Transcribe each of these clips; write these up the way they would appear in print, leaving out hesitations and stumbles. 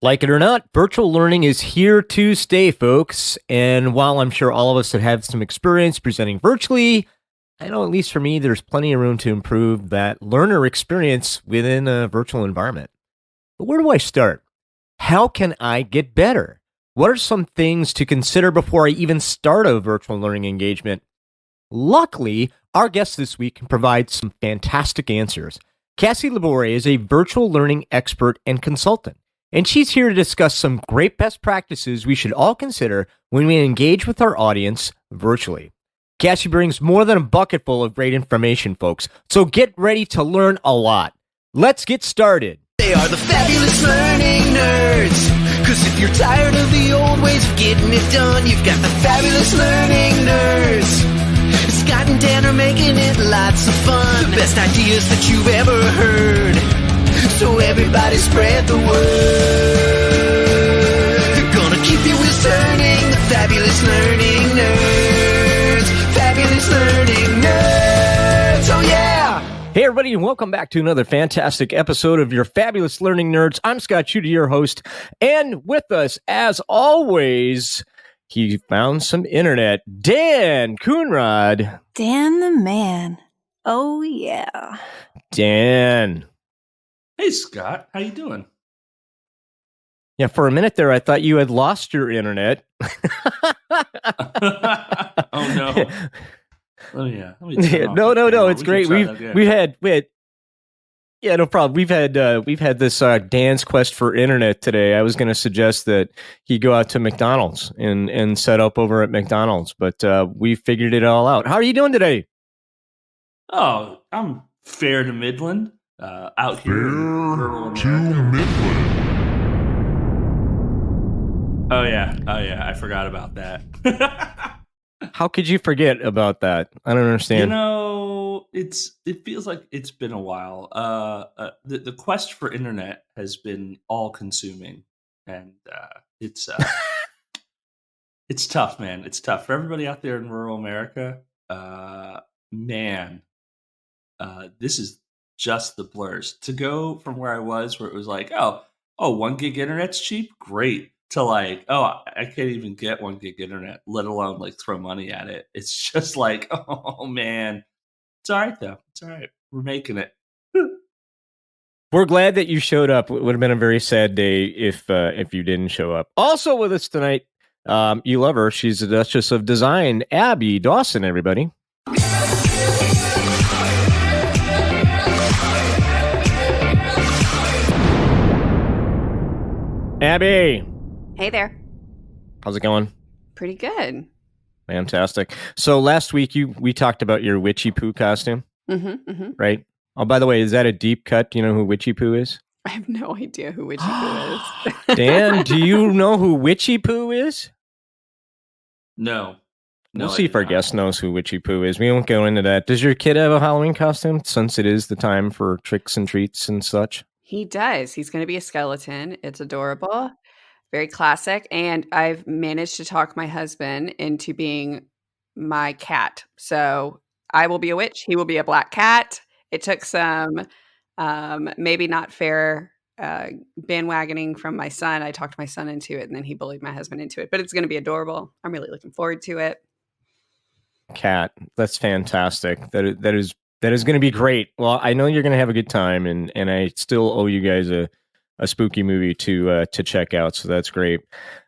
Like it or not, virtual learning is here to stay, folks. And while I'm sure all of us have had some experience presenting virtually, I know at least for me, there's plenty of room to improve that learner experience within a virtual environment. But where do I start? How can I get better? What are some things to consider before I even start a virtual learning engagement? Luckily, our guest this week can provide some fantastic answers. Kassy LaBoire is a virtual learning expert and consultant, and she's here to discuss some great best practices we should all consider when we engage with our audience virtually. Kassy brings more than a bucket full of great information, folks, so get ready to learn a lot. Let's get started. They are the fabulous learning nerds. Cause if you're tired of the old ways of getting it done, you've got the fabulous learning nerds. Scott and Dan are making it lots of fun. The best ideas that you've ever heard. So everybody spread the word. They're gonna keep you discerning. The fabulous learning nerds. Fabulous learning nerds. Oh yeah! Hey everybody, and welcome back to another fantastic episode of your Fabulous Learning Nerds. I'm Scott Schutte, your host, and with us, as always, he found some internet. Dan Coonrod. Dan the man. Oh, yeah. Dan. Hey, Scott. How you doing? Yeah, for a minute there, I thought you had lost your internet. Oh, no. Oh, yeah. No. It's great. We had. Yeah, no problem. We've had this Dan's quest for internet today. I was going to suggest that he go out to McDonald's and set up over at McDonald's, but we figured it all out. How are you doing today? Oh, I'm fair to Midland. Out here in rural America. Oh yeah. I forgot about that. How could you forget about that? I don't understand. It feels like it's been a while. The quest for internet has been all consuming, and it's tough, man. It's tough for everybody out there in rural America. This is just the blurs. To go from where I was, where it was like, oh, 1 gig internet's cheap, great, to like, oh, I can't even get 1 gig internet, let alone like throw money at it. It's just like, oh man. It's all right, though. It's all right. We're making it. We're glad that you showed up. It would have been a very sad day if you didn't show up. Also with us tonight, you love her. She's the Duchess of Design, Abby Dawson, everybody. Abby. Hey there. How's it going? Pretty good. Fantastic. So last week we talked about your Witchy Poo costume, right? Oh, by the way, is that a deep cut? Do you know who Witchy Poo is? I have no idea who Witchy Poo is. Dan, do you know who Witchy Poo is? No. We'll see if our guest knows who Witchy Poo is. We won't go into that. Does your kid have a Halloween costume since it is the time for tricks and treats and such? He does. He's going to be a skeleton. It's adorable. Very classic. And I've managed to talk my husband into being my cat. So I will be a witch. He will be a black cat. It took some maybe not fair bandwagoning from my son. I talked my son into it, and then he bullied my husband into it. But it's going to be adorable. I'm really looking forward to it. Cat. That's fantastic. That is going to be great. Well, I know you're going to have a good time, and I still owe you guys a spooky movie to check out. So that's great.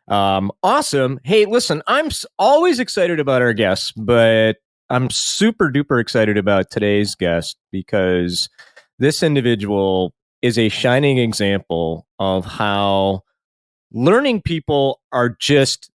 Awesome. Hey, listen, I'm always excited about our guests, but I'm super duper excited about today's guest because this individual is a shining example of how learning people are just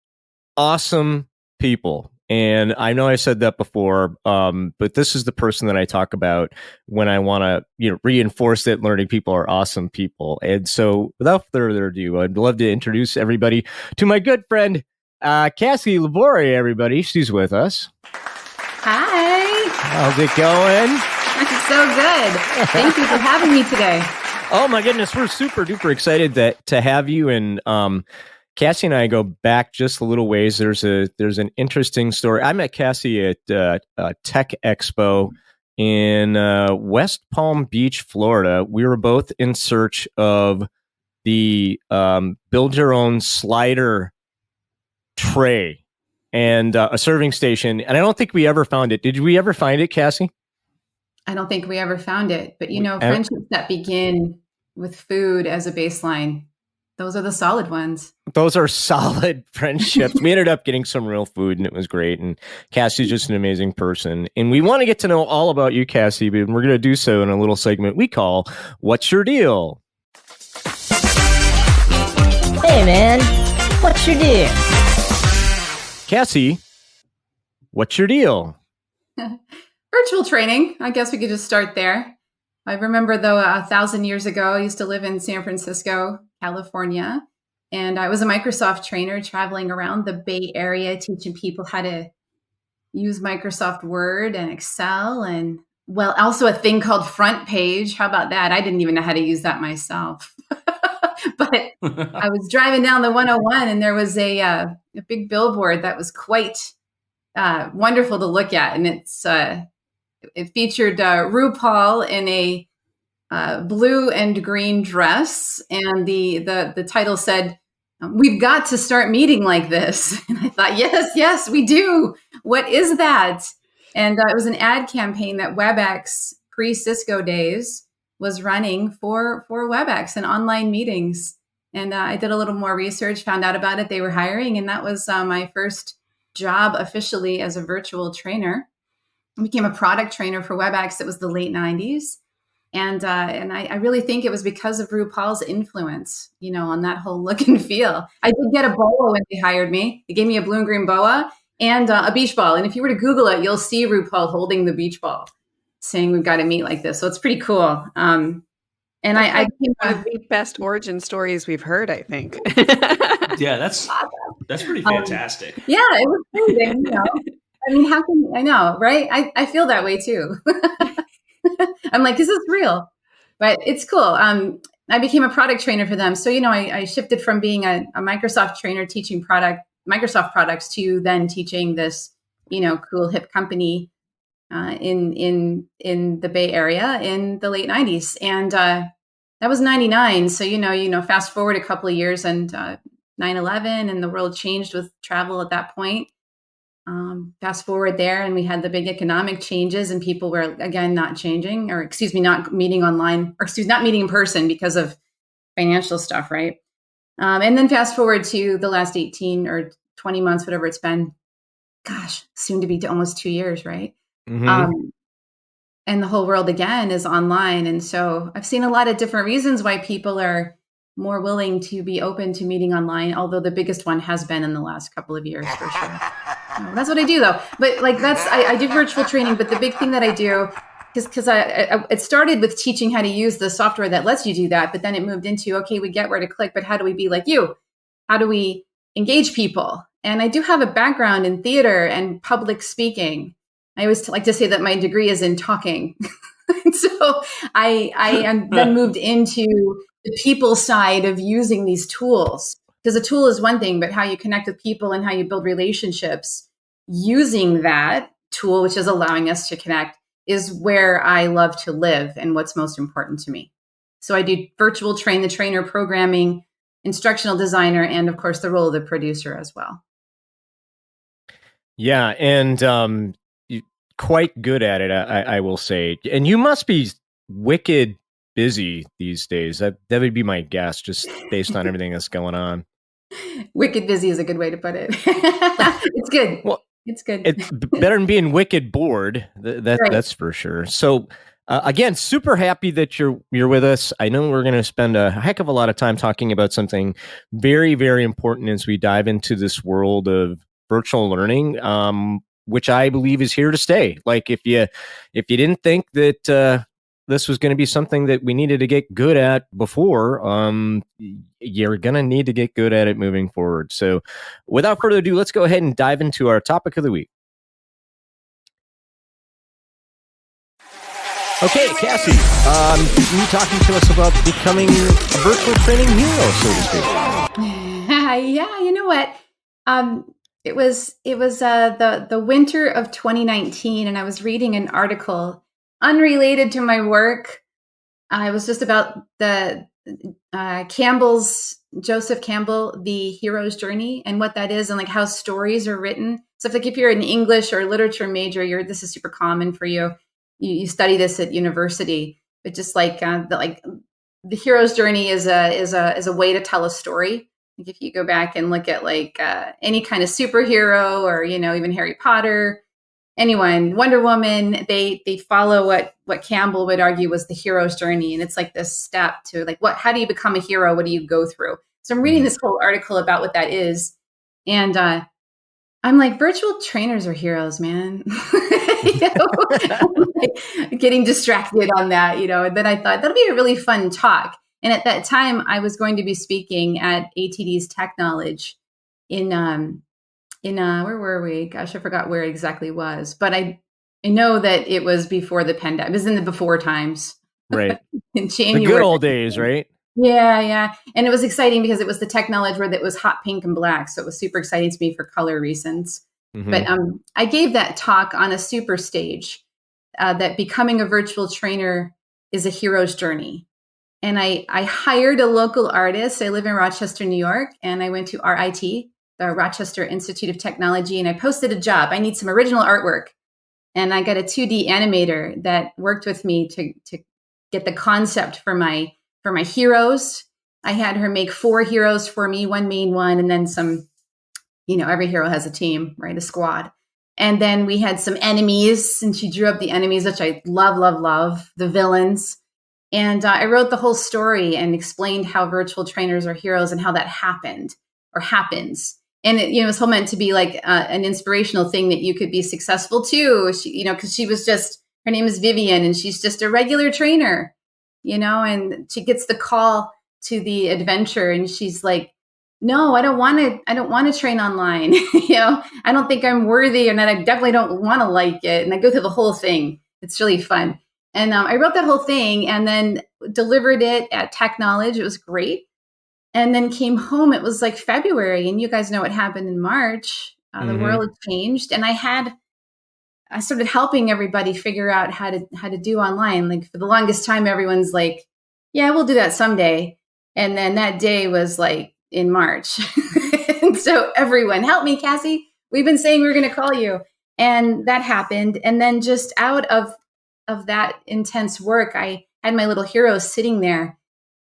awesome people. And I know I said that before, but this is the person that I talk about when I want to, reinforce that learning people are awesome people. And so, without further ado, I'd love to introduce everybody to my good friend, Kassy LaBoire. Everybody, she's with us. Hi. How's it going? It's so good. Thank you for having me today. Oh my goodness, we're super duper excited to have you. And Kassy and I go back just a little ways. There's an interesting story. I met Kassy at Tech Expo in West Palm Beach, Florida. We were both in search of the build your own slider tray and a serving station. And I don't think we ever found it. Did we ever find it, Kassy? I don't think we ever found it. But, friendships that begin with food as a baseline, those are the solid ones. Those are solid friendships. We ended up getting some real food, and it was great. And Kassy's just an amazing person. And we want to get to know all about you, Kassy, but we're going to do so in a little segment we call What's Your Deal? Hey, man. What's your deal? Kassy, what's your deal? Virtual training. I guess we could just start there. I remember, though, 1,000 years ago, I used to live in San Francisco, California, and I was a Microsoft trainer traveling around the Bay Area, teaching people how to use Microsoft Word and Excel, and, well, also a thing called Front Page. How about that? I didn't even know how to use that myself. But I was driving down the 101, and there was a big billboard that was quite wonderful to look at, and it featured RuPaul in a blue and green dress, and the title said, "We've got to start meeting like this." And I thought, yes, we do. What is that? And it was an ad campaign that WebEx, pre-Cisco days, was running for WebEx and online meetings. And I did a little more research, found out about it. They were hiring, and that was my first job officially as a virtual trainer. I became a product trainer for WebEx. It was the late 90s. And I really think it was because of RuPaul's influence, on that whole look and feel. I did get a boa when they hired me. They gave me a blue and green boa and a beach ball. And if you were to Google it, you'll see RuPaul holding the beach ball, saying we've got to meet like this. So it's pretty cool. And I became one of the best origin stories we've heard, I think. Yeah, that's pretty fantastic. Yeah, it was great. I mean, I know, right? I feel that way too. I'm like, is this real? But it's cool. I became a product trainer for them. So, I shifted from being a Microsoft trainer teaching Microsoft products to then teaching this, cool hip company in the Bay Area in the late 90s. And that was 99. So, fast forward a couple of years and 9/11 and the world changed with travel at that point. Fast forward there, and we had the big economic changes, and people were again not meeting online, not meeting in person because of financial stuff, right? And then fast forward to the last 18 or 20 months, whatever it's been. Gosh, soon to be almost 2 years, right? Mm-hmm. And the whole world again is online, and so I've seen a lot of different reasons why people are more willing to be open to meeting online, although the biggest one has been in the last couple of years for sure. That's what I do though. But I do virtual training, but the big thing that I do, because it started with teaching how to use the software that lets you do that, but then it moved into, okay, we get where to click, but how do we be like you? How do we engage people? And I do have a background in theater and public speaking. I always like to say that my degree is in talking. So I then moved into the people side of using these tools, because a tool is one thing, but how you connect with people and how you build relationships using that tool, which is allowing us to connect, is where I love to live and what's most important to me. So I do virtual the trainer, programming, instructional designer, and of course the role of the producer as well. Yeah, and quite good at it, I will say. And you must be wicked busy these days. That would be my guess, just based on everything that's going on. Wicked busy is a good way to put it. It's good. Well, it's good. It's better than being wicked bored. Right. That's for sure. So again, super happy that you're with us. I know we're going to spend a heck of a lot of time talking about something very, very important as we dive into this world of virtual learning, which I believe is here to stay. Like if you didn't think that this was going to be something that we needed to get good at before, you're going to need to get good at it moving forward. So without further ado, let's go ahead and dive into our topic of the week. Okay, Kassy, you talking to us about becoming a virtual training hero, so to speak. Yeah, you know what? It was the winter of 2019, and I was reading an article unrelated to my work. It was just about the Joseph Campbell, The Hero's Journey, and what that is, and like how stories are written. So if you're an English or literature major, this is super common for you. You study this at university, but just like the hero's journey is a way to tell a story. Like if you go back and look at like any kind of superhero, or even Harry Potter, anyone, Wonder Woman, they follow what Campbell would argue was the hero's journey. And it's like this step to like, how do you become a hero? What do you go through? So I'm reading this whole article about what that is. And I'm like, virtual trainers are heroes, man. Getting distracted on that, and then I thought that'll be a really fun talk. And at that time I was going to be speaking at ATD's Tech Knowledge in where were we? Gosh, I forgot where it exactly was, but I know that it was before the pandemic. It was in the before times. Right. In January. The good old days, right? Yeah. And it was exciting because it was the Tech Knowledge where it was hot pink and black. So it was super exciting to me for color reasons. Mm-hmm. But I gave that talk on a super stage that becoming a virtual trainer is a hero's journey. And I hired a local artist. I live in Rochester, New York, and I went to RIT, the Rochester Institute of Technology, and I posted a job. I need some original artwork. And I got a 2D animator that worked with me to get the concept for my heroes. I had her make 4 heroes for me, one main one, and then some, every hero has a team, right? A squad. And then we had some enemies, and she drew up the enemies, which I love, the villains. And I wrote the whole story and explained how virtual trainers are heroes and how that happened or happens. And it was all meant to be like an inspirational thing that you could be successful too. She, because she was her name is Vivian, and she's just a regular trainer, and she gets the call to the adventure, and she's like, no, I don't want to train online. I don't think I'm worthy, and I definitely don't want to like it. And I go through the whole thing. It's really fun. And I wrote that whole thing and then delivered it at Tech Knowledge. It was great. And then came home. It was like February, and you guys know what happened in March. The world had changed, and I started helping everybody figure out how to do online. Like for the longest time, everyone's like, "Yeah, we'll do that someday," and then that day was like in March. And so everyone, help me, Kassy. We've been saying we're going to call you, and that happened. And then just out of that intense work, I had my little hero sitting there.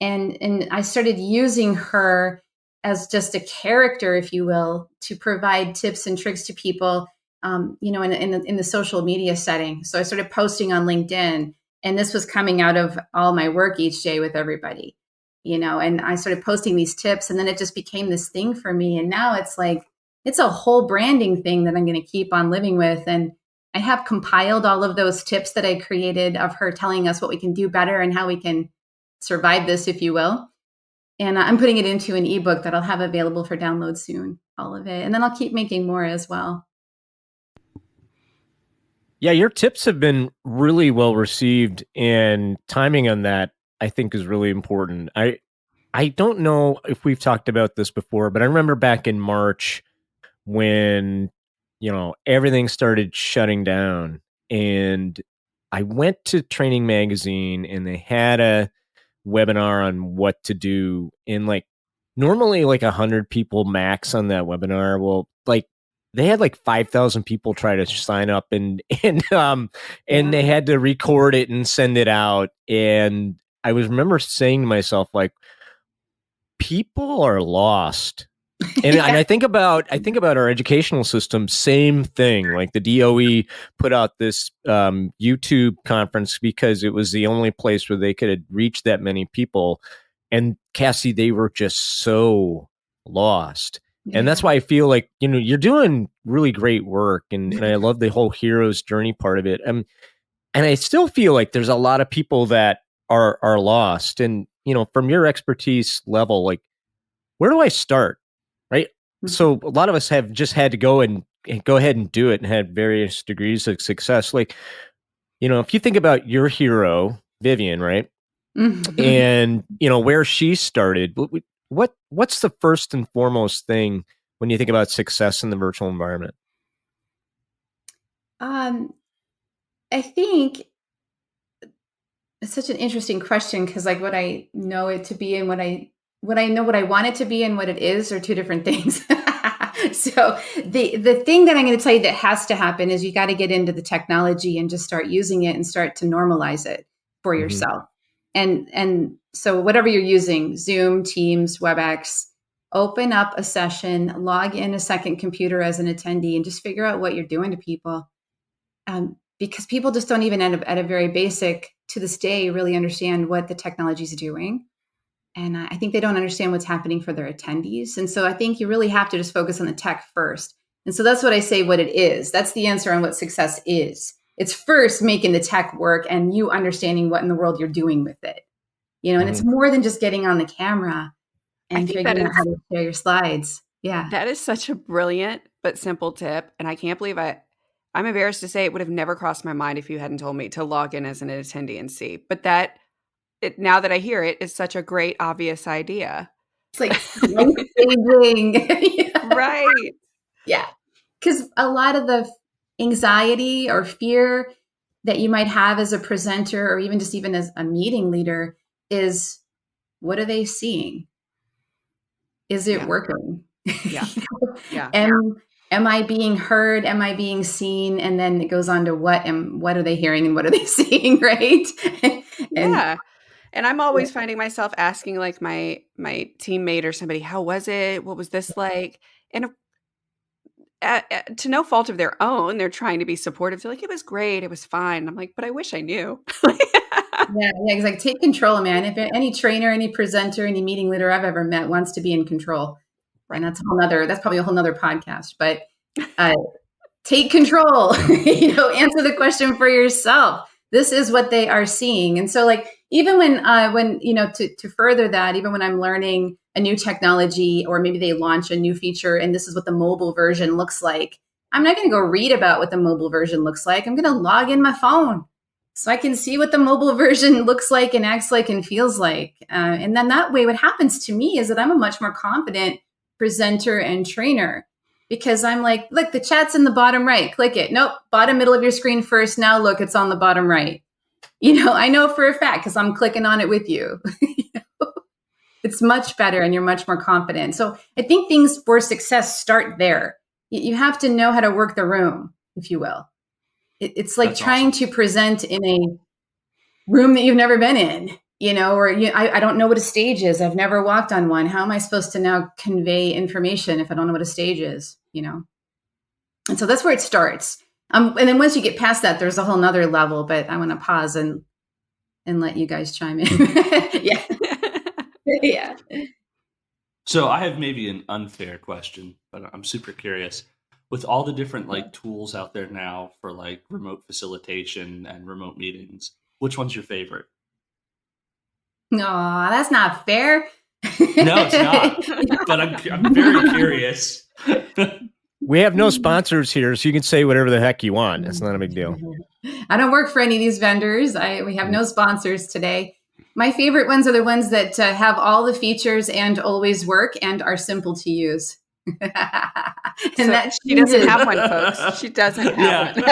And I started using her as just a character, if you will, to provide tips and tricks to people, in the social media setting. So I started posting on LinkedIn, and this was coming out of all my work each day with everybody, and I started posting these tips, and then it just became this thing for me. And now it's like, it's a whole branding thing that I'm going to keep on living with. And I have compiled all of those tips that I created of her telling us what we can do better and how we can survive this, if you will. And I'm putting it into an ebook that I'll have available for download soon, all of it. And then I'll keep making more as well. Yeah, your tips have been really well received, and timing on that, I think, is really important. I don't know if we've talked about this before, but I remember back in March when, everything started shutting down, and I went to Training Magazine, and they had a webinar on what to do, and like normally like 100 people max on that webinar. Well, like they had like 5,000 people try to sign up, and they had to record it and send it out. And I remember saying to myself, like, people are lost. And, and I think about our educational system, same thing. Like the DOE put out this YouTube conference because it was the only place where they could reach that many people. And Kassy, they were just so lost. And that's why I feel like, you're doing really great work. And I love the whole hero's journey part of it. And I still feel like there's a lot of people that are lost. And, from your expertise level, like, where do I start? Right. So a lot of us have just had to go and go ahead and do it and had various degrees of success. Like, if you think about your hero, Vivian, right? And, where she started, what's the first and foremost thing when you think about success in the virtual environment? I think It's such an interesting question because like what I know it to be and what I know what I want it to be and what it is are two different things. So the thing that I'm going to tell you that has to happen is you got to get into the technology and just start using it and start to normalize it for yourself. And so whatever you're using, Zoom, Teams, WebEx, open up a session, log in a second computer as an attendee, and just figure out what you're doing to people. Because people just don't even at a very basic, to this day, really understand what the technology is doing. And I think they don't understand what's happening for their attendees. And so I think you really have to just focus on the tech first. And so that's what I say, what it is. That's the answer on what success is. It's first making the tech work and you understanding what in the world you're doing with it. And it's more than just getting on the camera and figuring out how to share your slides. Yeah. That is such a brilliant but simple tip. And I can't believe I'm embarrassed to say it would have never crossed my mind if you hadn't told me to log in as an attendee and see. But now that I hear it, is such a great, obvious idea. It's like life-changing. Right. Yeah. Because a lot of the anxiety or fear that you might have as a presenter or even as a meeting leader is, what are they seeing? Is it working? Yeah. Yeah. Am I being heard? Am I being seen? And then it goes on to what are they hearing and what are they seeing, right? Yeah. And I'm always finding myself asking like my teammate or somebody, how was it? What was this like? And to no fault of their own, they're trying to be supportive. They're like, it was great. It was fine. I'm like, but I wish I knew. Yeah. It's like, take control, man. If any trainer, any presenter, any meeting leader I've ever met wants to be in control. And that's probably a whole nother podcast, but take control, answer the question for yourself. This is what they are seeing. And so like, even when to further that, even when I'm learning a new technology or maybe they launch a new feature and this is what the mobile version looks like, I'm not going to go read about what the mobile version looks like. I'm going to log in my phone so I can see what the mobile version looks like and acts like and feels like. And then that way, what happens to me is that I'm a much more confident presenter and trainer because I'm like, look, the chat's in the bottom right. Click it. Nope. Bottom middle of your screen first. Now look, it's on the bottom right. I know for a fact because I'm clicking on it with you. It's much better and you're much more confident. So I think things for success start there. You have to know how to work the room, if you will. It's like That's trying awesome. To present in a room that you've never been in, I don't know what a stage is. I've never walked on one. How am I supposed to now convey information if I don't know what a stage is, And so that's where it starts. And then once you get past that, there's a whole nother level, but I want to pause and let you guys chime in. Yeah. Yeah. So I have maybe an unfair question, but I'm super curious. With all the different tools out there now for remote facilitation and remote meetings, which one's your favorite? No, that's not fair. No, it's not. But I'm very curious. We have no sponsors here, so you can say whatever the heck you want. It's not a big deal. I don't work for any of these vendors. We have no sponsors today. My favorite ones are the ones that have all the features and always work and are simple to use. And so that she doesn't have one, folks. She doesn't have one.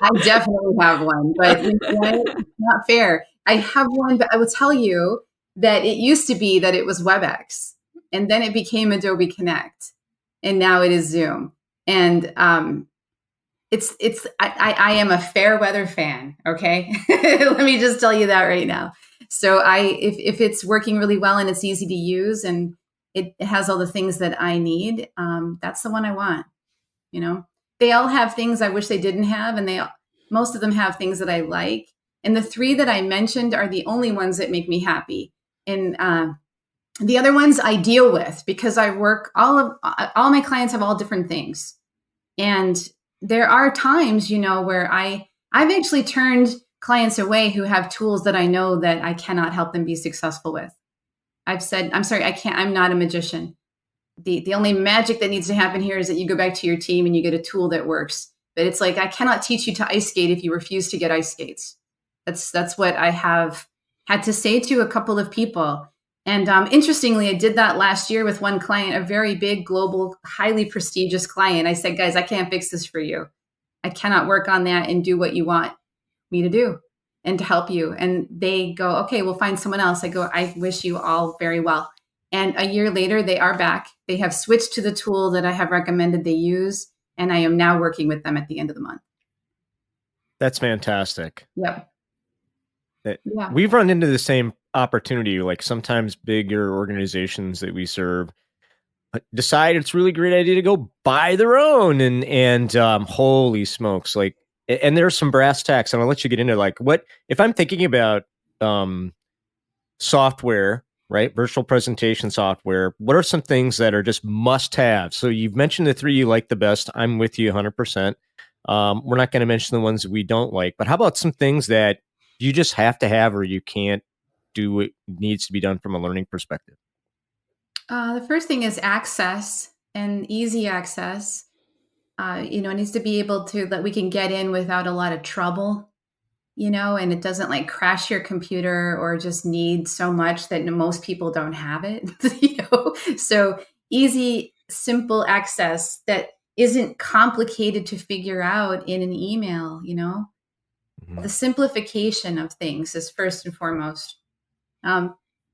I definitely have one, but it's not fair. I have one, but I will tell you that it used to be that it was WebEx, and then it became Adobe Connect, and now it is Zoom. And I am a fair weather fan. Okay, let me just tell you that right now. So if it's working really well and it's easy to use and it has all the things that I need, that's the one I want. They all have things I wish they didn't have, and most of them have things that I like. And the three that I mentioned are the only ones that make me happy. And the other ones I deal with because I work, all my clients have all different things. And there are times, where I've actually turned clients away who have tools that I know that I cannot help them be successful with. I've said, I'm sorry, I'm not a magician. The only magic that needs to happen here is that you go back to your team and you get a tool that works. But it's like, I cannot teach you to ice skate if you refuse to get ice skates. That's what I have had to say to a couple of people. And interestingly, I did that last year with one client, a very big, global, highly prestigious client. I said, guys, I can't fix this for you. I cannot work on that and do what you want me to do. and to help you. And they go, okay, we'll find someone else. I go, I wish you all very well. And a year later, they are back. They have switched to the tool that I have recommended they use. And I am now working with them at the end of the month. That's fantastic. Yep. Yeah. We've run into the same opportunity. Like sometimes bigger organizations that we serve decide it's a really great idea to go buy their own, and holy smokes, like, and there's some brass tacks, and I'll let you get into like what if I'm thinking about software, right? Virtual presentation software. What are some things that are just must have? So you've mentioned the 3 you like the best. I'm with you 100%. We're not going to mention the ones that we don't like, but how about some things that you just have to have or you can't do what needs to be done from a learning perspective? The first thing is access, and easy access. It needs to be able to, that we can get in without a lot of trouble, and it doesn't like crash your computer or just need so much that most people don't have it, So easy, simple access that isn't complicated to figure out in an email, Mm-hmm. The simplification of things is first and foremost.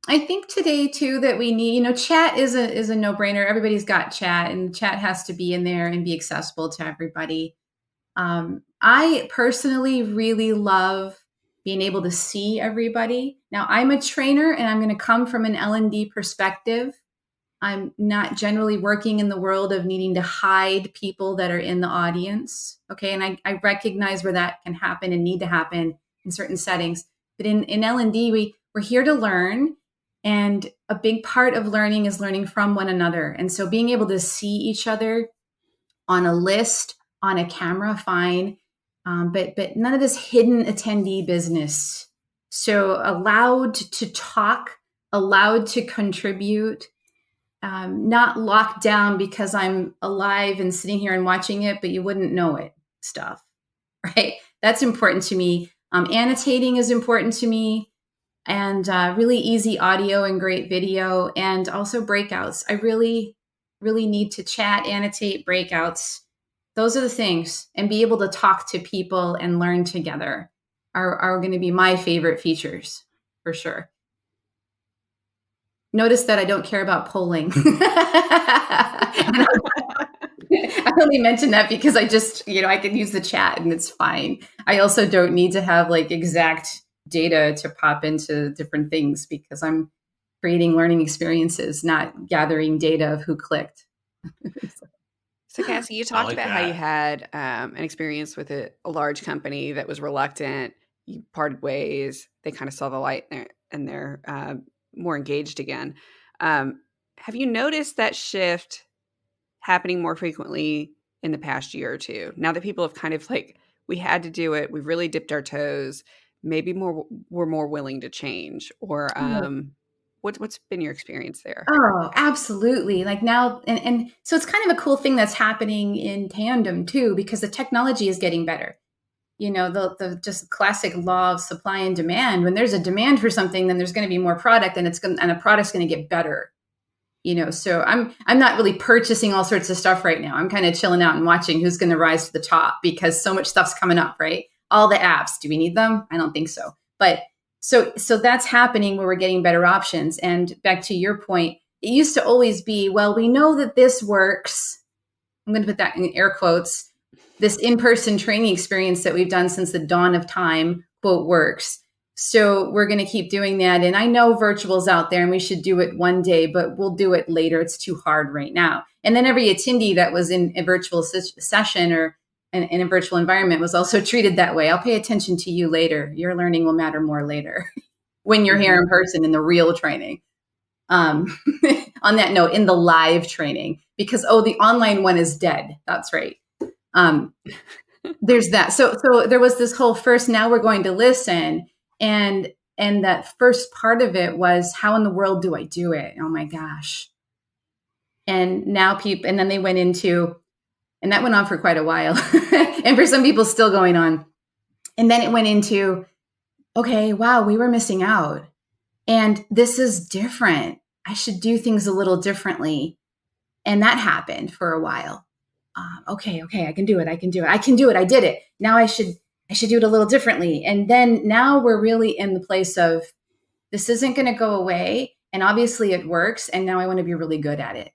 I think today too that we need, chat is a no-brainer. Everybody's got chat, and chat has to be in there and be accessible to everybody. I personally really love being able to see everybody. Now, I'm a trainer, and I'm going to come from an L&D perspective. I'm not generally working in the world of needing to hide people that are in the audience. Okay. And I recognize where that can happen and need to happen in certain settings. But in L&D, we're here to learn. And a big part of learning is learning from one another. And so being able to see each other on a list, on a camera, fine. But none of this hidden attendee business. So allowed to talk, allowed to contribute, not locked down because I'm alive and sitting here and watching it, but you wouldn't know it stuff, right? That's important to me. Annotating is important to me, and really easy audio and great video, and also breakouts. I really, really need to chat, annotate, breakouts. Those are the things, and be able to talk to people and learn together are going to be my favorite features for sure. Notice that I don't care about polling. I only mention that because I just, I can use the chat and it's fine. I also don't need to have like exact data to pop into different things because I'm creating learning experiences, not gathering data of who clicked. So Kassy, you talked like about how that. you had an experience with a large company that was reluctant. You parted ways. They kind of saw the light there, and they're more engaged again. Have you noticed that shift happening more frequently in the past year or two? Now that people have kind of like, we had to do it, we really dipped our toes, maybe we're more willing to change, or what's been your experience there? Oh, absolutely. Like now, and so it's kind of a cool thing that's happening in tandem too, because the technology is getting better. The just classic law of supply and demand. When there's a demand for something, then there's going to be more product, and and the product's going to get better. So I'm not really purchasing all sorts of stuff right now. I'm kind of chilling out and watching who's going to rise to the top, because so much stuff's coming up, right? All the apps, do we need them? I don't think so. But so that's happening where we're getting better options. And back to your point, it used to always be, well, we know that this works. I'm going to put that in air quotes. This in-person training experience that we've done since the dawn of time, quote, works. So we're going to keep doing that. And I know virtual's out there and we should do it one day, but we'll do it later. It's too hard right now. And then every attendee that was in a virtual session or in a virtual environment was also treated that way. I'll pay attention to you later. Your learning will matter more later when you're here in person in the real training. On that note, in the live training, because, the online one is dead. That's right. There's that. So there was this whole first, now we're going to listen. And that first part of it was, how in the world do I do it? Oh my gosh. And now and then they went into, and that went on for quite a while. And for some people still going on. And then it went into, okay, wow, we were missing out. And this is different. I should do things a little differently. And that happened for a while. Okay, I can do it. I did it. Now I should I should do it a little differently. And then now we're really in the place of, this isn't going to go away. And obviously it works. And now I want to be really good at it.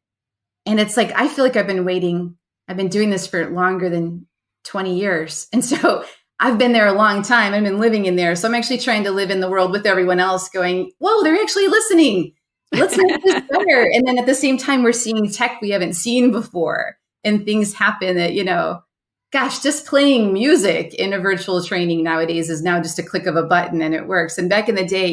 And it's like, I feel like I've been doing this for longer than 20 years. And so I've been there a long time. I've been living in there. So I'm actually trying to live in the world with everyone else going, whoa, they're actually listening. Let's make this better. And then at the same time, we're seeing tech we haven't seen before, and things happen that, gosh, just playing music in a virtual training nowadays is now just a click of a button and it works. And back in the day,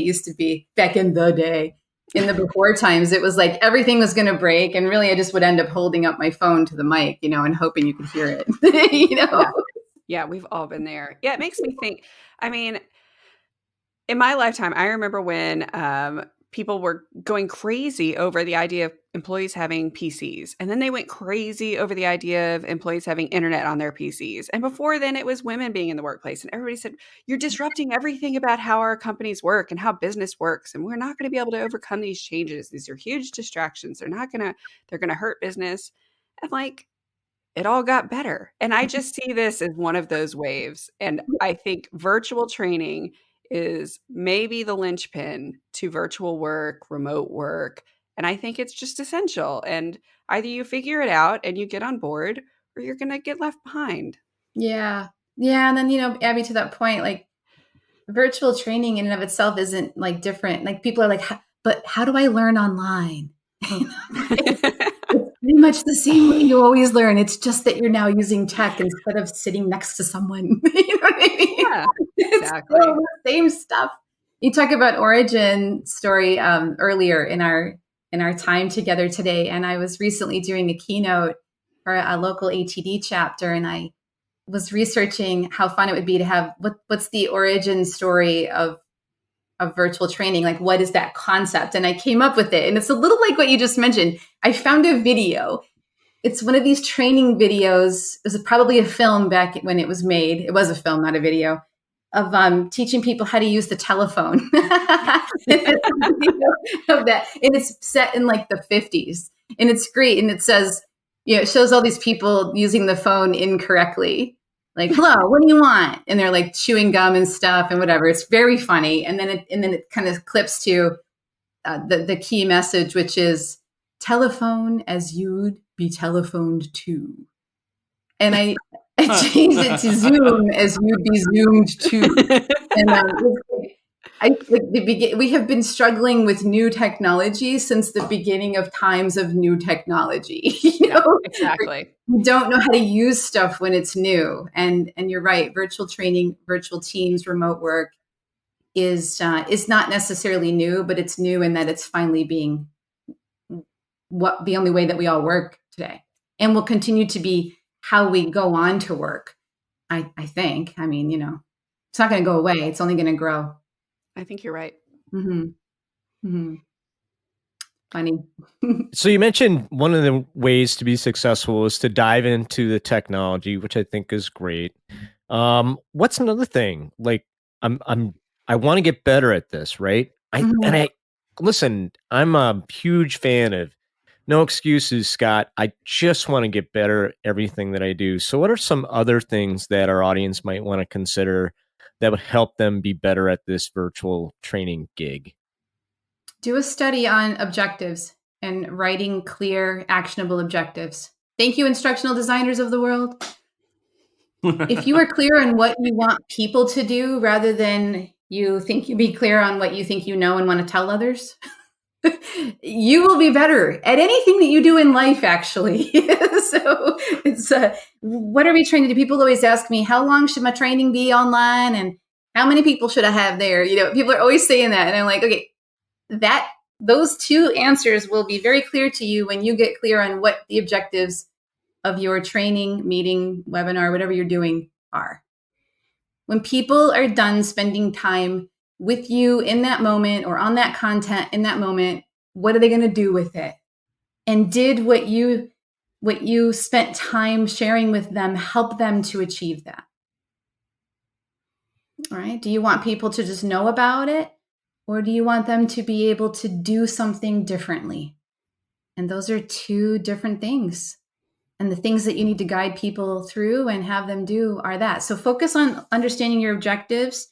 in the before times, it was like everything was going to break. And really, I just would end up holding up my phone to the mic, and hoping you could hear it, Yeah, we've all been there. Yeah, it makes me think, I mean, in my lifetime, I remember when people were going crazy over the idea of employees having PCs. And then they went crazy over the idea of employees having internet on their PCs. And before then, it was women being in the workplace. And everybody said, you're disrupting everything about how our companies work and how business works. And we're not going to be able to overcome these changes. These are huge distractions. They're going to hurt business. And like, it all got better. And I just see this as one of those waves. And I think virtual training is maybe the linchpin to virtual work, remote work. And I think it's just essential. And either you figure it out and you get on board, or you're going to get left behind. Yeah. Yeah. And then, Abby, to that point, like virtual training in and of itself isn't like different. Like people are like, but how do I learn online? It's pretty much the same way you always learn. It's just that you're now using tech instead of sitting next to someone. You know what I mean? Yeah, exactly. It's still the same stuff. You talk about origin story earlier in our time together today, and I was recently doing a keynote for a local ATD chapter, and I was researching how fun it would be to have what's the origin story of virtual training, like what is that concept? And I came up with it, and it's a little like what you just mentioned. I found a video. It's one of these training videos. It was probably a film back when it was made. It was a film, not a video, of teaching people how to use the telephone. Of that, and it's set in like the 50s, and it's great. And it says, it shows all these people using the phone incorrectly. Like, hello, what do you want? And they're like chewing gum and stuff and whatever. It's very funny. And then it kind of clips to the key message, which is telephone as you'd be telephoned to. And I changed it to Zoom as you'd be zoomed to. And we have been struggling with new technology since the beginning of times of new technology. Exactly. We don't know how to use stuff when it's new. And you're right. Virtual training, virtual teams, remote work is not necessarily new, but it's new in that it's finally being the only way that we all work today, and will continue to be how we go on to work. I think. I mean, it's not going to go away. It's only going to grow. I think you're right. Mm-hmm. Mm-hmm. Funny. So you mentioned one of the ways to be successful is to dive into the technology, which I think is great. What's another thing? Like I want to get better at this, right? Listen, I'm a huge fan of no excuses, Scott. I just want to get better at everything that I do. So what are some other things that our audience might want to consider that would help them be better at this virtual training gig? Do a study on objectives and writing clear, actionable objectives. Thank you, instructional designers of the world. If you are clear on what you want people to do rather than you be clear on what you think you know and want to tell others, you will be better at anything that you do in life, actually. So it's what are we trying to do? People always ask me, how long should my training be online? And how many people should I have there? People are always saying that. And I'm like, okay, those two answers will be very clear to you when you get clear on what the objectives of your training, meeting, webinar, whatever you're doing are. When people are done spending time with you in that moment or on that content in that moment, what are they going to do with it? And did what you spent time sharing with them help them to achieve that? All right. Do you want people to just know about it? Or do you want them to be able to do something differently? And those are two different things. and the things that you need to guide people through and have them do are that. So focus on understanding your objectives,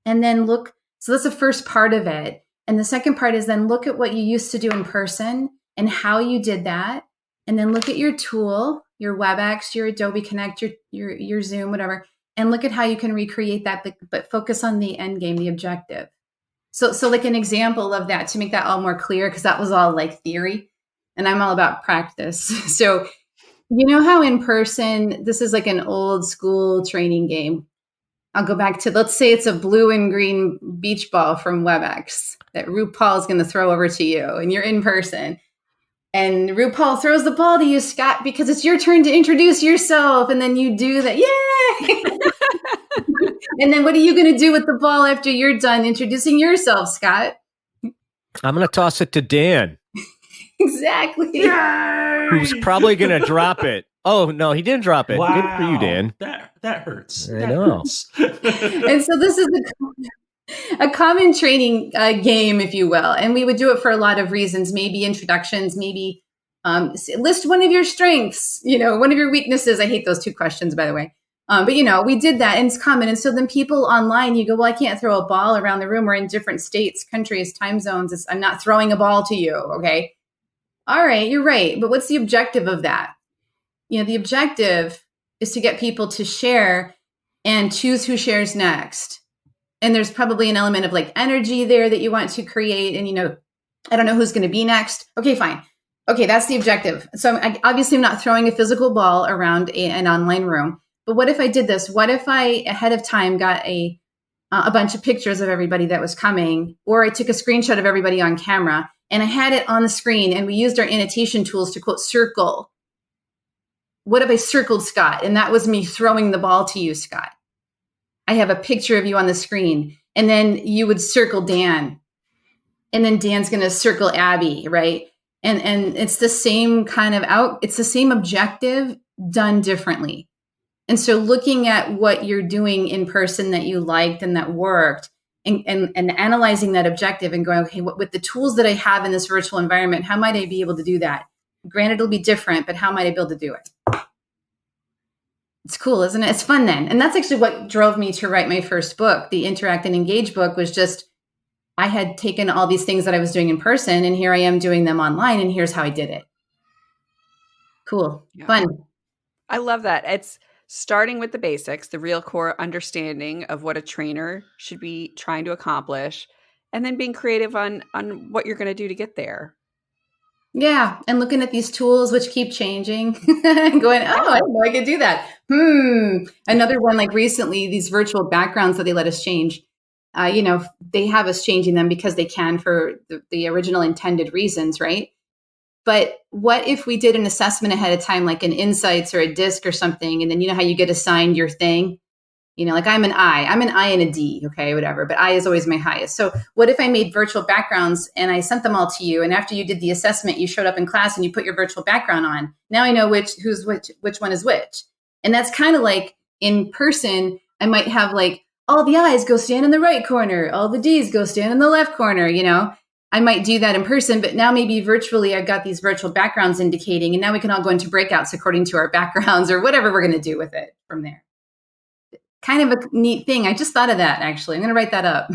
and then look. So that's the first part of it. And the second part is then look at what you used to do in person and how you did that. And then look at your tool, your WebEx, your Adobe Connect, your Zoom, whatever, and look at how you can recreate that, but focus on the end game, the objective. So like an example of that, to make that all more clear, because that was all like theory and I'm all about practice. So you know how in person, this is like an old school training game. I'll go back to, let's say it's a blue and green beach ball from WebEx that RuPaul is going to throw over to you, and you're in person. And RuPaul throws the ball to you, Scott, because it's your turn to introduce yourself. And then you do that. Yay! And then what are you going to do with the ball after you're done introducing yourself, Scott? I'm going to toss it to Dan. Exactly. Who's probably going to drop it. Oh, no, he didn't drop it. Wow. Good for you, Dan. That hurts. I know. Hurts. And so this is a common training game, if you will. And we would do it for a lot of reasons, maybe introductions, maybe list one of your strengths, one of your weaknesses. I hate those two questions, by the way. But, we did that, and it's common. And so then people online, you go, well, I can't throw a ball around the room. We're in different states, countries, time zones. I'm not throwing a ball to you. Okay. All right. You're right. But what's the objective of that? The objective is to get people to share and choose who shares next. And there's probably an element of like energy there that you want to create. And, I don't know who's going to be next. Okay, fine. Okay, that's the objective. So obviously I'm not throwing a physical ball around an online room. But what if I did this? What if I ahead of time got a bunch of pictures of everybody that was coming, or I took a screenshot of everybody on camera and I had it on the screen, and we used our annotation tools to quote circle. What if I circled Scott? And that was me throwing the ball to you, Scott. I have a picture of you on the screen, and then you would circle Dan, and then Dan's going to circle Abby, right? And it's the same kind of it's the same objective done differently. And so looking at what you're doing in person that you liked and that worked, and analyzing that objective and going, okay, with the tools that I have in this virtual environment, how might I be able to do that? Granted, it'll be different, but how might I be able to do it? It's cool, isn't it? It's fun then. And that's actually what drove me to write my first book. The Interact and Engage book was just, I had taken all these things that I was doing in person, and here I am doing them online, and here's how I did it. Cool. Yeah. Fun. I love that. It's starting with the basics, the real core understanding of what a trainer should be trying to accomplish, and then being creative on what you're going to do to get there. Yeah. And looking at these tools, which keep changing, and going, oh, I didn't know I could do that. Another one, like recently, these virtual backgrounds that they let us change, they have us changing them because they can for the original intended reasons, right? But what if we did an assessment ahead of time, like an Insights or a DISC or something, and then how you get assigned your thing? Like I'm an I and a D, okay, whatever. But I is always my highest. So what if I made virtual backgrounds and I sent them all to you, and after you did the assessment, you showed up in class and you put your virtual background on? Now I know which one is which. And that's kind of like in person, I might have like all the I's go stand in the right corner, all the D's go stand in the left corner, I might do that in person, but now maybe virtually I've got these virtual backgrounds indicating, and now we can all go into breakouts according to our backgrounds or whatever we're going to do with it from there. Kind of a neat thing. I just thought of that, actually. I'm going to write that up.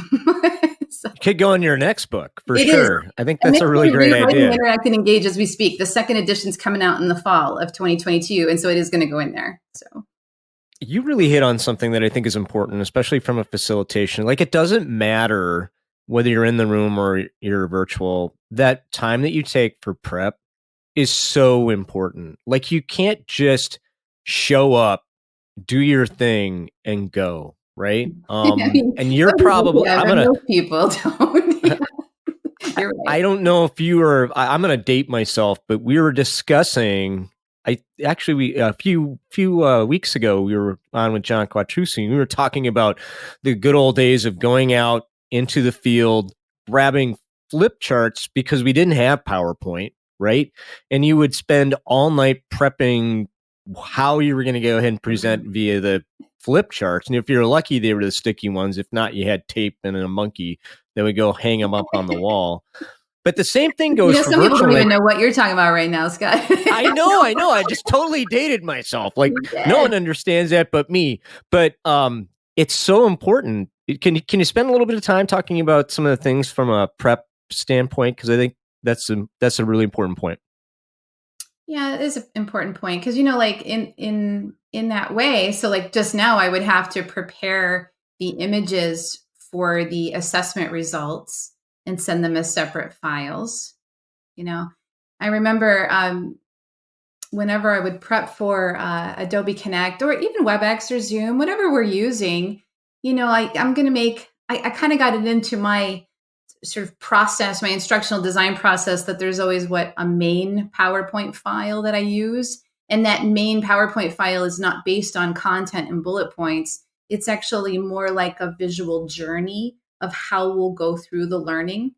So, you could go in your next book, for sure. I think that's a really great idea. Interact and Engage as we speak. The second edition's coming out in the fall of 2022, and so it is going to go in there. So you really hit on something that I think is important, especially from a facilitation. Like, it doesn't matter whether you're in the room or you're virtual. That time that you take for prep is so important. Like, you can't just show up, do your thing, and go, right? And you're probably, most people don't. You're right. I don't know if you were, I'm going to date myself, but we were discussing, a few weeks ago, we were on with John Quattrucci, and we were talking about the good old days of going out into the field, grabbing flip charts because we didn't have PowerPoint, right? And you would spend all night prepping how you were going to go ahead and present via the flip charts. And if you're lucky, they were the sticky ones. If not, you had tape and a monkey that would go hang them up on the wall. But the same thing goes for some people virtual. don't even know what you're talking about right now, Scott. I know. I just totally dated myself. Like no one understands that but me. But it's so important. Can you spend a little bit of time talking about some of the things from a prep standpoint? Because I think that's a really important point. Yeah, it is an important point because like in that way. So like just now, I would have to prepare the images for the assessment results and send them as separate files. I remember whenever I would prep for Adobe Connect or even WebEx or Zoom, whatever we're using, I'm going to make. I kind of got it into my sort of process, my instructional design process, that there's always a main PowerPoint file that I use. And that main PowerPoint file is not based on content and bullet points. It's actually more like a visual journey of how we'll go through the learning.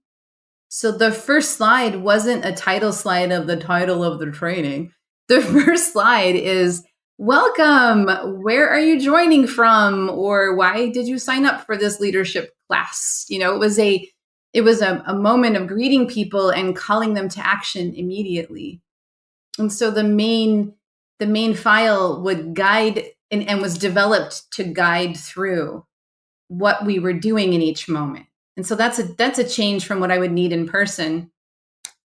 So the first slide wasn't a title slide of the title of the training. The first slide is, welcome, where are you joining from? Or why did you sign up for this leadership class? It was a moment of greeting people and calling them to action immediately. And so the main file would guide and was developed to guide through what we were doing in each moment. And so that's a change from what I would need in person.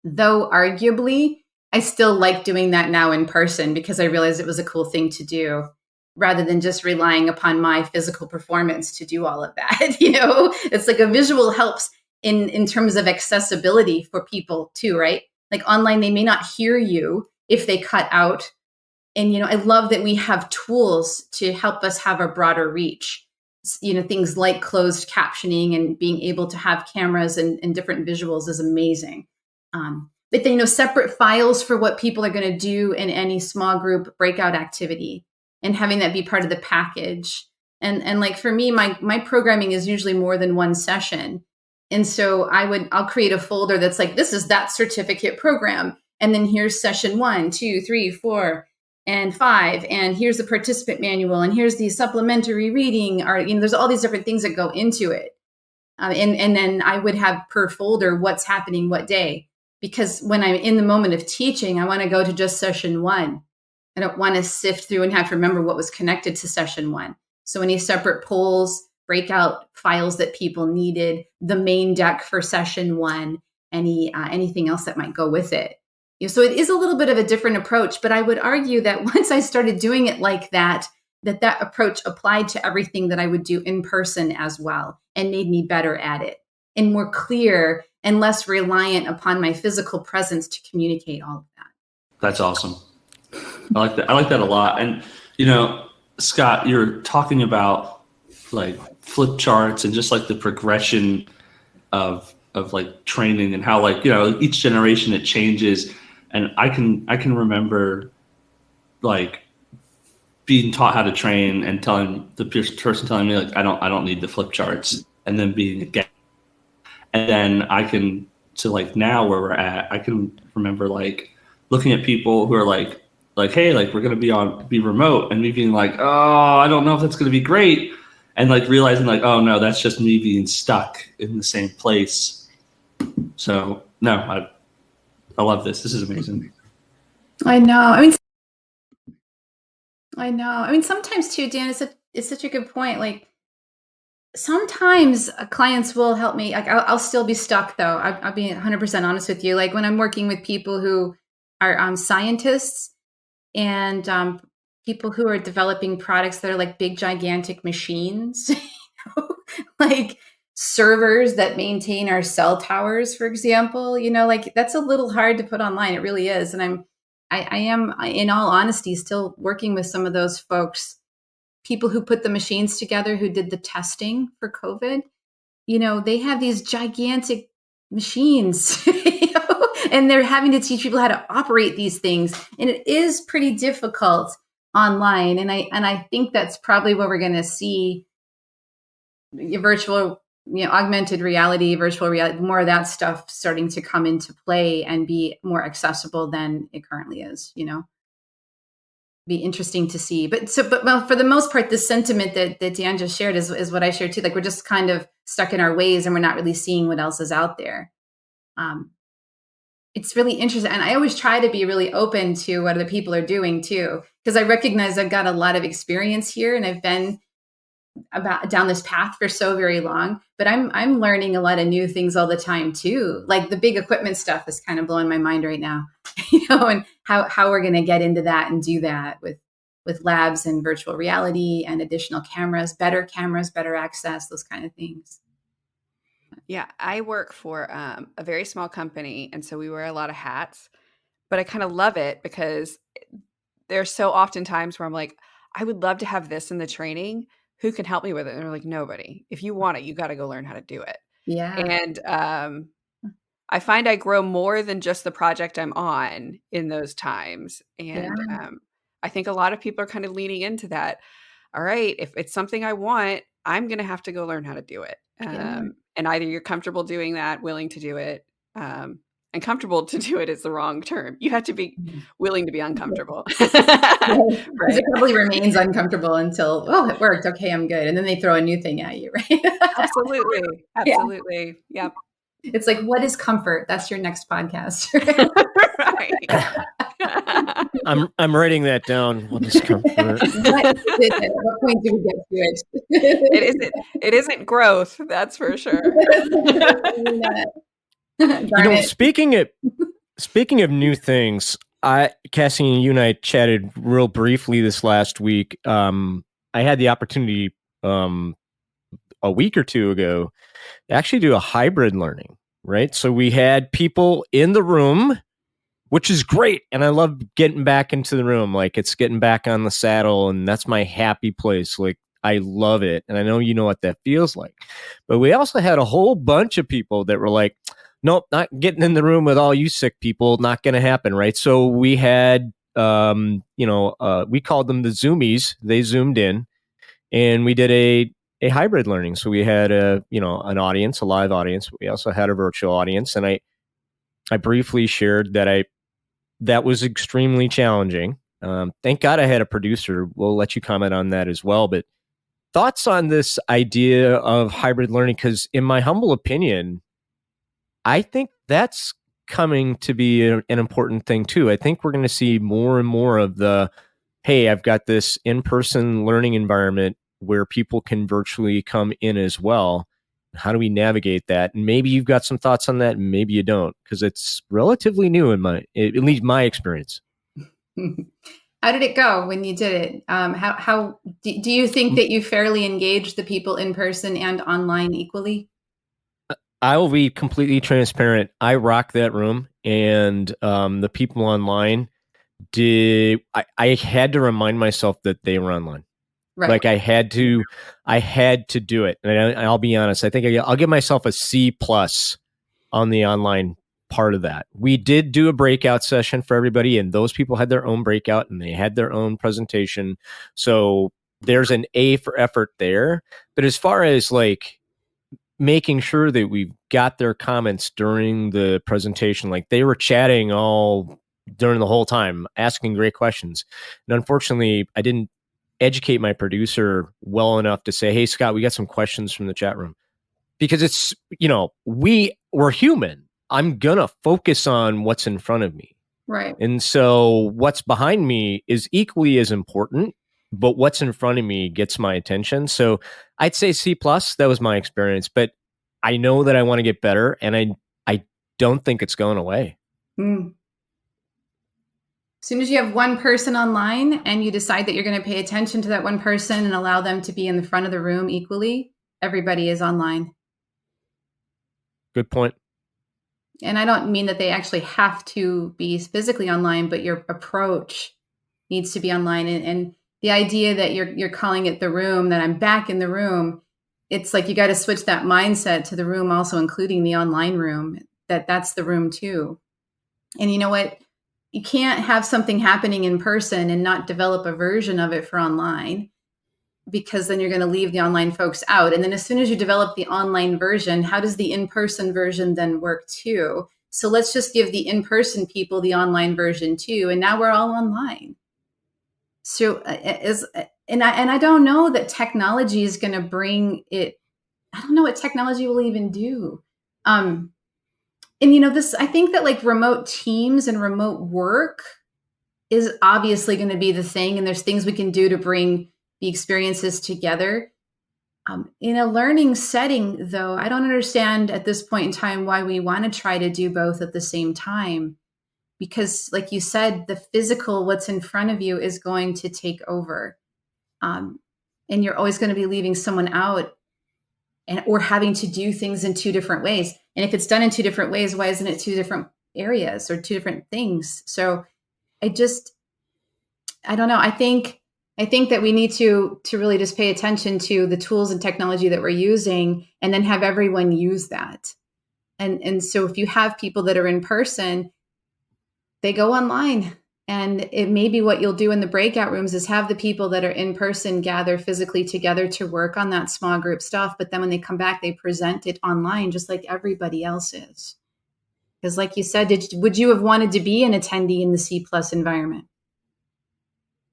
Though arguably, I still like doing that now in person because I realized it was a cool thing to do rather than just relying upon my physical performance to do all of that. It's like a visual helps in terms of accessibility for people too, right? Like online, they may not hear you if they cut out. And, I love that we have tools to help us have a broader reach. Things like closed captioning and being able to have cameras and different visuals is amazing. But then, separate files for what people are going to do in any small group breakout activity and having that be part of the package. And like for me, my programming is usually more than one session. And so I'll create a folder that's like, this is that certificate program. And then here's session 1, 2, 3, 4, and 5. And here's the participant manual. And here's the supplementary reading. Or, there's all these different things that go into it. And then I would have per folder what's happening what day. Because when I'm in the moment of teaching, I want to go to just session 1. I don't want to sift through and have to remember what was connected to session 1. So any separate polls, breakout files that people needed, the main deck for session 1, anything else that might go with it. So it is a little bit of a different approach, but I would argue that once I started doing it like that approach applied to everything that I would do in person as well and made me better at it and more clear and less reliant upon my physical presence to communicate all of that. That's awesome. I like that. I like that a lot. And, Scott, you're talking about like flip charts and just like the progression of like training and how like, each generation it changes. And I can remember like being taught how to train and telling the person telling me like, I don't need the flip charts, and then being again. And then I can, to like now where we're at, I can remember like looking at people who are like, hey, like we're going to be remote, and me being like, oh, I don't know if that's going to be great. And like realizing like, oh no, that's just me being stuck in the same place. So no, I love this. This is amazing. I know. I mean, sometimes too, Dan, it's such a good point. Like sometimes clients will help me. Like I'll still be stuck though. I'll be 100% honest with you. Like when I'm working with people who are scientists and people who are developing products that are like big, gigantic machines, like servers that maintain our cell towers, for example, like that's a little hard to put online. It really is. And I am, in all honesty, still working with some of those folks, people who put the machines together, who did the testing for COVID. They have these gigantic machines, and they're having to teach people how to operate these things. And it is pretty difficult online. And I think that's probably what we're going to see virtual, augmented reality, virtual reality, more of that stuff starting to come into play and be more accessible than it currently is, Be interesting to see. But for the most part, the sentiment that Dan just shared is what I shared too. Like we're just kind of stuck in our ways and we're not really seeing what else is out there. it's really interesting. And I always try to be really open to what other people are doing too, because I recognize I've got a lot of experience here and I've been down this path for so very long, but I'm learning a lot of new things all the time too. Like the big equipment stuff is kind of blowing my mind right now, and how we're going to get into that and do that with labs and virtual reality and additional cameras, better access, those kind of things. Yeah, I work for a very small company, and so we wear a lot of hats, but I kind of love it because there's so often times where I'm like, I would love to have this in the training. Who can help me with it? And they're like, nobody. If you want it, you got to go learn how to do it. Yeah. And I find I grow more than just the project I'm on in those times. And I think a lot of people are kind of leaning into that. All right, if it's something I want, I'm going to have to go learn how to do it. And either you're comfortable doing that, willing to do it, and comfortable to do it is the wrong term. You have to be willing to be uncomfortable. Right? It probably remains uncomfortable until, it worked. Okay, I'm good. And then they throw a new thing at you, right? Absolutely. Absolutely. Yeah. Yep. It's like, what is comfort? That's your next podcast. Right. I'm writing that down. What is comfort? What is it? At what point do we get to it? It isn't growth, that's for sure. Speaking of new things, Kassy and you and I chatted real briefly this last week. I had the opportunity a week or two ago to actually do a hybrid learning, right? So we had people in the room, which is great. And I love getting back into the room. Like, it's getting back on the saddle, and that's my happy place. Like, I love it. And I know you know what that feels like. But we also had a whole bunch of people that were like, nope, not getting in the room with all you sick people. Not going to happen, right? So we had, we called them the Zoomies. They zoomed in, and we did a hybrid learning. So we had an audience, a live audience. We also had a virtual audience, and I briefly shared that was extremely challenging. Thank God I had a producer. We'll let you comment on that as well. But thoughts on this idea of hybrid learning? Because in my humble opinion, I think that's coming to be an important thing too. I think we're going to see more and more of hey, I've got this in-person learning environment where people can virtually come in as well. How do we navigate that? And maybe you've got some thoughts on that, and maybe you don't, because it's relatively new at least my experience. How did it go when you did it? How do you think that you fairly engaged the people in person and online equally? I will be completely transparent. I rocked that room, and the people online I had to remind myself that they were online. Right. Like I had to do it. And I'll be honest, I think I'll give myself a C+ on the online part of that. We did do a breakout session for everybody, and those people had their own breakout and they had their own presentation. So there's an A for effort there. But as far as like making sure that we've got their comments during the presentation, like they were chatting all during the whole time, asking great questions. And unfortunately, I didn't educate my producer well enough to say, hey, Scott, we got some questions from the chat room. Because it's, we're human. I'm going to focus on what's in front of me. Right. And so what's behind me is equally as important, but what's in front of me gets my attention. So I'd say C+, that was my experience. But I know that I want to get better, and I don't think it's going away. As soon as you have one person online and you decide that you're going to pay attention to that one person and allow them to be in the front of the room equally, everybody is online. Good point. And I don't mean that they actually have to be physically online, but your approach needs to be online. And the idea that you're calling it the room, that I'm back in the room, it's like you got to switch that mindset to the room, also including the online room, that's the room too. And you know what? You can't have something happening in person and not develop a version of it for online, because then you're going to leave the online folks out. And then as soon as you develop the online version, how does the in-person version then work too? So let's just give the in-person people the online version too. And now we're all online. So I don't know that technology is going to bring it. I don't know what technology will even do. And this, I think that like remote teams and remote work is obviously going to be the thing. And there's things we can do to bring the experiences together. In a learning setting, though, I don't understand at this point in time why we want to try to do both at the same time. Because, like you said, the physical, what's in front of you, is going to take over. And you're always going to be leaving someone out or having to do things in two different ways. And if it's done in two different ways, why isn't it two different areas or two different things? So I don't know. I think that we need to really just pay attention to the tools and technology that we're using, and then have everyone use that. And so if you have people that are in person, they go online. And it may be what you'll do in the breakout rooms is have the people that are in person gather physically together to work on that small group stuff. But then when they come back, they present it online just like everybody else is. Because like you said, would you have wanted to be an attendee in the C+ environment?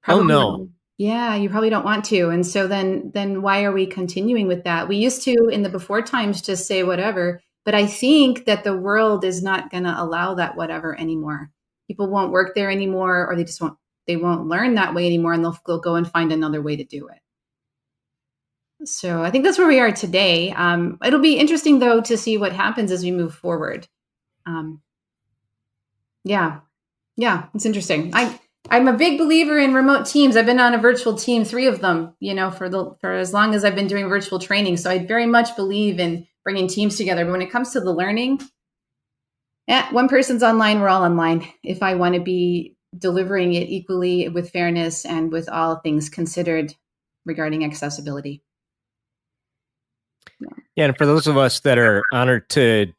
Probably no. not. Yeah, you probably don't want to. And so then why are we continuing with that? We used to, in the before times, just say whatever. But I think that the world is not going to allow that whatever anymore. People won't work there anymore, or they won't learn that way anymore, and they'll go and find another way to do it. So I think that's where we are today. It'll be interesting, though, to see what happens as we move forward. Yeah, it's interesting. I'm a big believer in remote teams. I've been on a virtual team, 3 of them, for as long as I've been doing virtual training. So I very much believe in bringing teams together. But when it comes to the learning, one person's online, we're all online. If I want to be delivering it equally with fairness and with all things considered regarding accessibility. Yeah, and for those of us that are honored to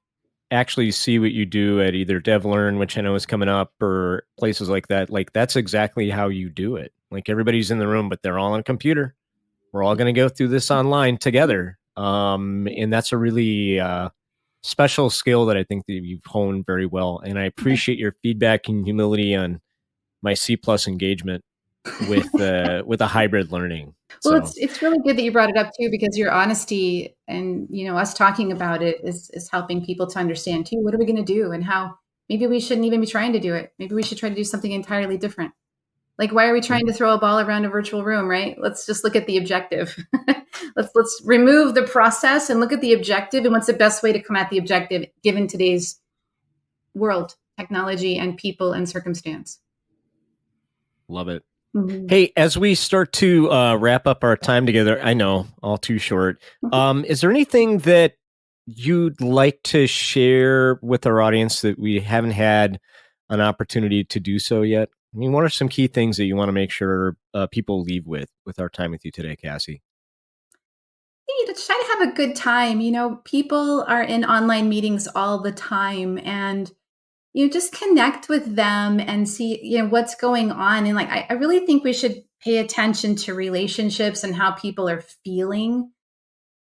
actually see what you do at either DevLearn, which I know is coming up, or places like that, like that's exactly how you do it. Like everybody's in the room, but they're all on a computer. We're all going to go through this online together. And that's a really special skill that I think that you've honed very well. And I appreciate your feedback and humility on my C+ engagement with a hybrid learning. Well, it's really good that you brought it up too, because your honesty and us talking about it is helping people to understand too. What are we going to do, and how maybe we shouldn't even be trying to do it. Maybe we should try to do something entirely different. Like, why are we trying to throw a ball around a virtual room, right? Let's just look at the objective. let's remove the process and look at the objective, and what's the best way to come at the objective given today's world, technology, and people and circumstance. Love it. Mm-hmm. Hey, as we start to wrap up our time together, I know, all too short, is there anything that you'd like to share with our audience that we haven't had an opportunity to do so yet? I mean, what are some key things that you want to make sure people leave with our time with you today, Kassy? To try to have a good time. People are in online meetings all the time, and just connect with them and see, what's going on. And I really think we should pay attention to relationships and how people are feeling,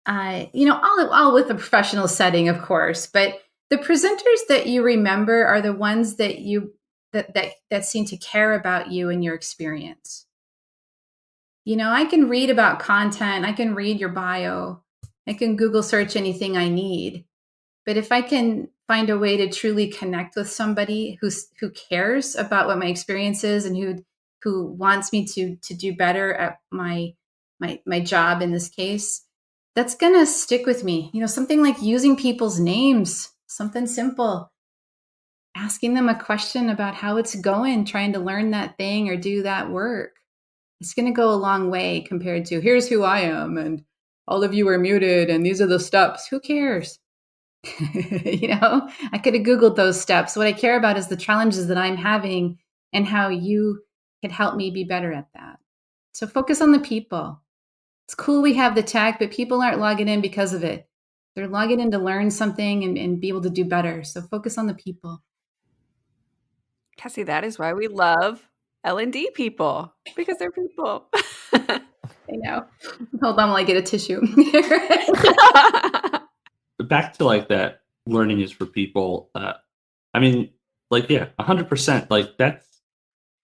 all with a professional setting, of course, but the presenters that you remember are the ones that that seem to care about you and your experience. I can read about content. I can read your bio. I can Google search anything I need. But if I can find a way to truly connect with somebody who cares about what my experience is, and who wants me to do better at my job in this case, that's going to stick with me. Something like using people's names, something simple, asking them a question about how it's going, trying to learn that thing or do that work. It's going to go a long way compared to, here's who I am, and all of you are muted, and these are the steps. Who cares? I could have Googled those steps. What I care about is the challenges that I'm having and how you could help me be better at that. So focus on the people. It's cool we have the tech, but people aren't logging in because of it. They're logging in to learn something and be able to do better. So focus on the people. Kassy, that is why we love L&D people, because they're people. I know. Hold on while I get a tissue. Back to that learning is for people. 100%.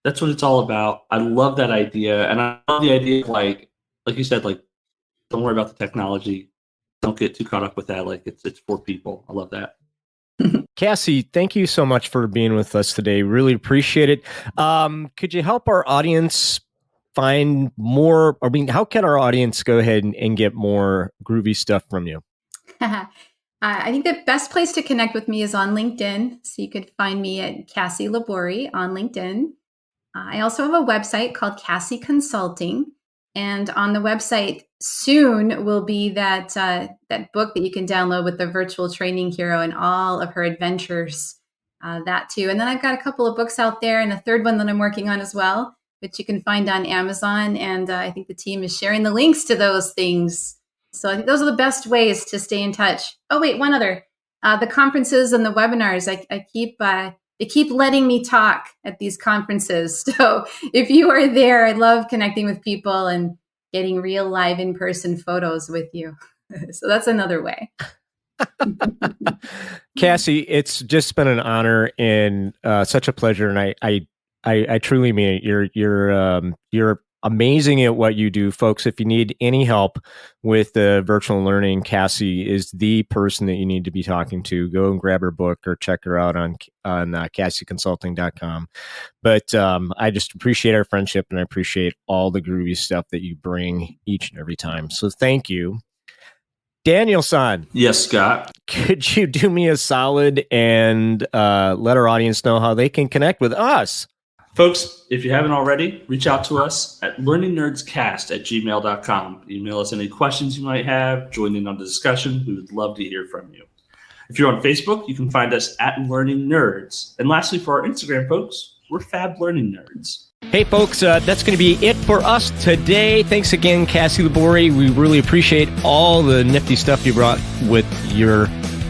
That's what it's all about. I love that idea. And I love the idea of like you said, don't worry about the technology. Don't get too caught up with that. It's for people. I love that. Kassy, thank you so much for being with us today. Really appreciate it. Could you help our audience find more? I mean, how can our audience go ahead and get more groovy stuff from you? I think the best place to connect with me is on LinkedIn. So you could find me at Kassy LaBoire on LinkedIn. I also have a website called Kassy Consulting. And on the website soon will be that book that you can download with the virtual training hero and all of her adventures, that too. And then I've got a couple of books out there and a third one that I'm working on as well, which you can find on Amazon. And I think the team is sharing the links to those things. So I think those are the best ways to stay in touch. Oh, wait, one other. The conferences and the webinars, they keep letting me talk at these conferences. So if you are there, I love connecting with people and getting real live in-person photos with you. So that's another way. Kassy, it's just been an honor and such a pleasure. And I truly mean it. You're amazing at what you do, folks. If you need any help with virtual learning, Kassy is the person that you need to be talking to. Go and grab her book or check her out on KassyConsulting.com. But I just appreciate our friendship and I appreciate all the groovy stuff that you bring each and every time. So thank you. Daniel-san. Yes, Scott. Could you do me a solid and let our audience know how they can connect with us? Folks, if you haven't already, reach out to us at learningnerdscast@gmail.com. Email us any questions you might have. Join in on the discussion. We would love to hear from you. If you're on Facebook, you can find us at Learning Nerds. And lastly, for our Instagram folks, we're Fab Learning Nerds. Hey, folks, that's going to be it for us today. Thanks again, Kassy LaBoire. We really appreciate all the nifty stuff you brought with your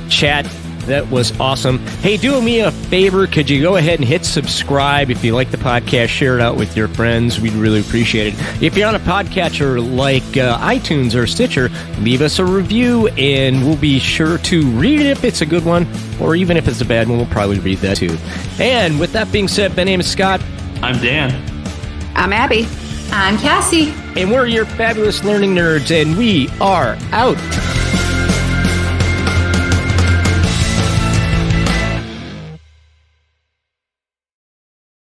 chat. That was awesome. Hey, do me a favor. Could you go ahead and hit subscribe? If you like the podcast, share it out with your friends. We'd really appreciate it. If you're on a podcatcher like iTunes or Stitcher, leave us a review, and we'll be sure to read it if it's a good one, or even if it's a bad one, we'll probably read that too. And with that being said, my name is Scott. I'm Dan. I'm Abby. I'm Kassy. And we're your fabulous learning nerds, and we are out.